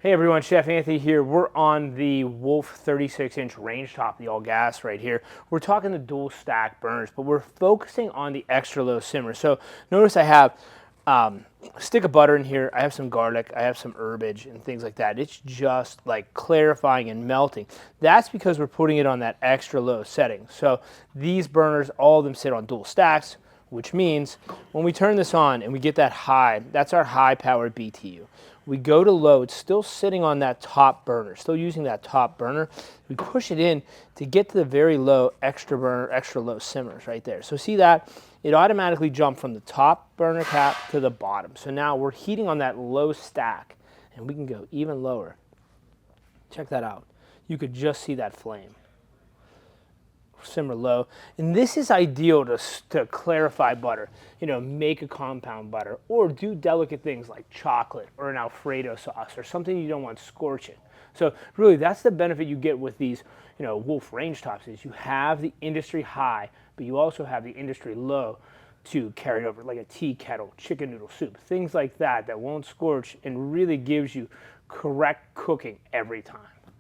Hey everyone, Chef Anthony here. We're on the Wolf 36-inch range top, the all gas right here. We're talking the dual stack burners, but we're focusing on the extra low simmer. So notice I have a stick of butter in here. I have some garlic. I have some herbage and things like that. It's just like clarifying and melting. That's because we're putting it on that extra low setting. So these burners, all of them sit on dual stacks, which means when we turn this on and we get that high, that's our high powered BTU. We go to low, it's still sitting on that top burner, still using that top burner. We push it in to get to the very low extra burner, extra low simmers right there. So see that? It automatically jumped from the top burner cap to the bottom. So now we're heating on that low stack and we can go even lower. Check that out. You could just see that flame. Simmer low, and this is ideal to clarify butter, make a compound butter, or do delicate things like chocolate or an Alfredo sauce or something you don't want scorching. So really that's the benefit you get with these Wolf range tops, is you have the industry high, but you also have the industry low to carry over, like a tea kettle, chicken noodle soup, things like that won't scorch and really gives you correct cooking every time.